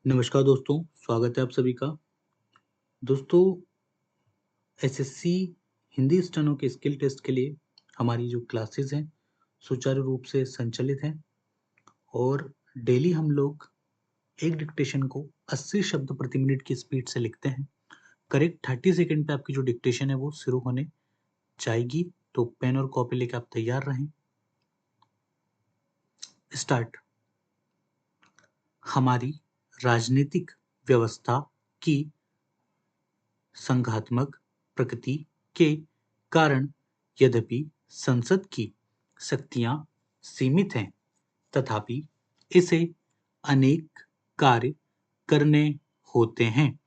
नमस्कार दोस्तों, स्वागत है आप सभी का। दोस्तों, एसएससी हिंदी स्टेनो के स्किल टेस्ट के लिए हमारी जो क्लासेस हैं, सुचारू रूप से संचालित हैं और डेली हम लोग एक डिक्टेशन को 80 शब्द प्रति मिनट की स्पीड से लिखते हैं। करेक्ट 30 सेकंड पे आपकी जो डिक्टेशन है वो शुरू होने जाएगी, तो पेन और कॉपी लेके आप तैयार रहें। स्टार्ट। हमारी राजनीतिक व्यवस्था की संघात्मक प्रकृति के कारण यद्यपि संसद की शक्तियां सीमित हैं, तथापि इसे अनेक कार्य करने होते हैं।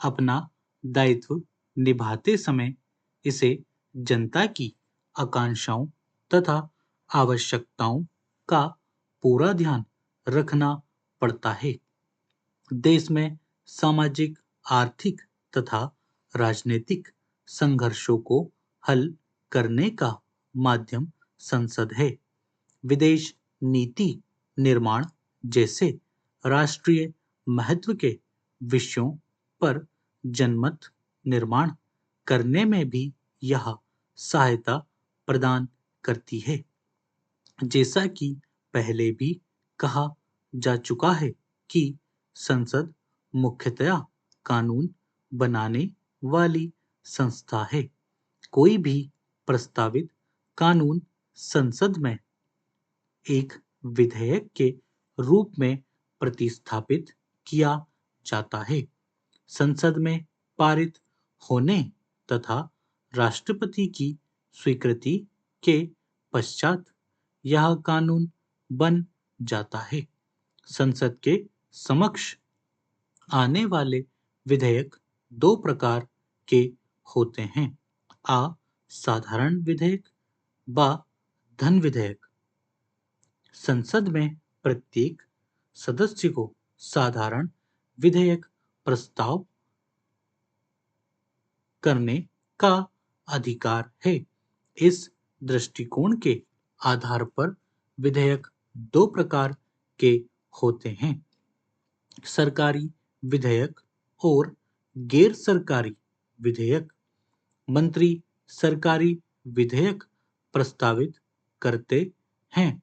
अपना दायित्व निभाते समय इसे जनता की आकांक्षाओं तथा आवश्यकताओं का पूरा ध्यान रखना पड़ता है। देश में सामाजिक, आर्थिक तथा राजनीतिक संघर्षों को हल करने का माध्यम संसद है। विदेश नीति निर्माण जैसे राष्ट्रीय महत्व के विषयों पर जनमत निर्माण करने में भी यह सहायता प्रदान करती है। जैसा कि पहले भी कहा जा चुका है कि संसद मुख्यतया कानून बनाने वाली संस्था है। कोई भी प्रस्तावित कानून संसद में एक विधेयक के रूप में प्रतिस्थापित किया जाता है। संसद में पारित होने तथा राष्ट्रपति की स्वीकृति के पश्चात यह कानून बन जाता है। संसद के समक्ष आने वाले विधेयक दो प्रकार के होते हैं। आ साधारण विधेयक, ब धन विधेयक। संसद में प्रत्येक सदस्य को साधारण विधेयक प्रस्ताव करने का अधिकार है। इस दृष्टिकोण के आधार पर विधेयक दो प्रकार के होते हैं: सरकारी विधेयक और गैर सरकारी विधेयक। मंत्री सरकारी विधेयक प्रस्तावित करते हैं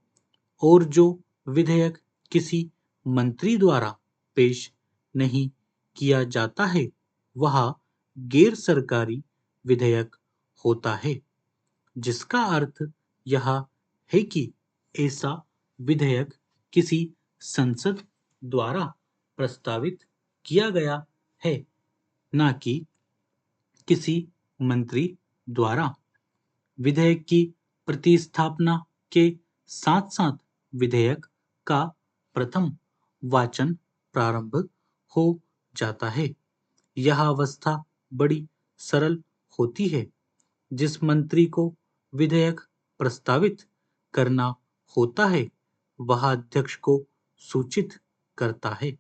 और जो विधेयक किसी मंत्री द्वारा पेश नहीं किया जाता है, वह गैर सरकारी विधेयक होता है, जिसका अर्थ यह है कि ऐसा विधेयक किसी संसद द्वारा प्रस्तावित किया गया है, ना कि किसी मंत्री द्वारा। विधेयक की प्रतिस्थापना के साथ-साथ विधेयक का प्रथम वाचन प्रारंभ हो जाता है। यह अवस्था बड़ी सरल होती है। जिस मंत्री को विधेयक प्रस्तावित करना होता है, वह अध्यक्ष को सूचित करता है।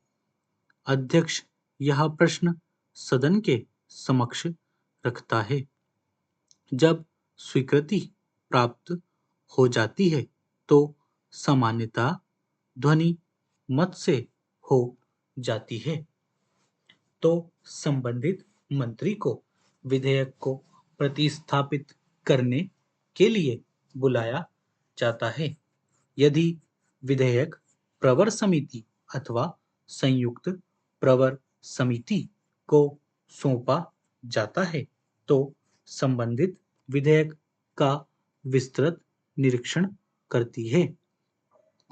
अध्यक्ष यह प्रश्न सदन के समक्ष रखता है। जब स्वीकृति प्राप्त हो जाती है, तो सामान्यतः ध्वनि मत से हो जाती है, तो संबंधित मंत्री को विधेयक को प्रतिस्थापित करने के लिए बुलाया जाता है। यदि विधेयक प्रवर समिति अथवा संयुक्त प्रवर समिति को सौंपा जाता है, तो संबंधित विधेयक का विस्तृत निरीक्षण करती है।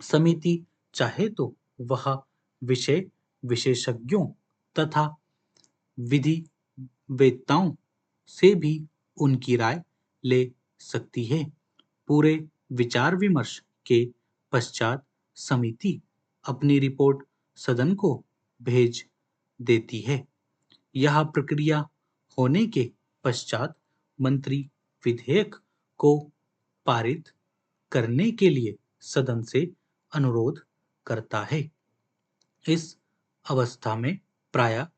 समिति चाहे तो वह विषय विशेषज्ञों तथा विधि वेत्ताओं से भी उनकी राय ले सकती है। पूरे विचार विमर्श के पश्चात समिति अपनी रिपोर्ट सदन को भेज देती है। यह प्रक्रिया होने के पश्चात मंत्री विधेयक को पारित करने के लिए सदन से अनुरोध करता है। इस अवस्था में प्रायः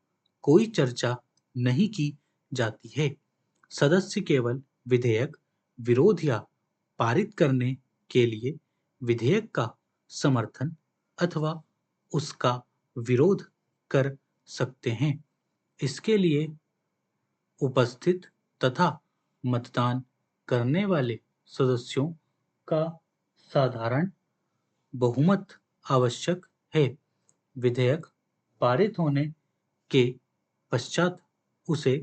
कोई चर्चा नहीं की जाती है। सदस्य केवल विधेयक विरोध या पारित करने के लिए विधेयक का समर्थन अथवा उसका विरोध कर सकते हैं। इसके लिए उपस्थित तथा मतदान करने वाले सदस्यों का साधारण बहुमत आवश्यक है। विधेयक पारित होने के पश्चात उसे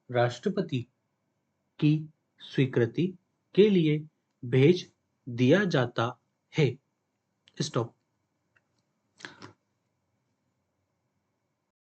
राष्ट्रपति की स्वीकृति के लिए भेज दिया जाता है। स्टॉप।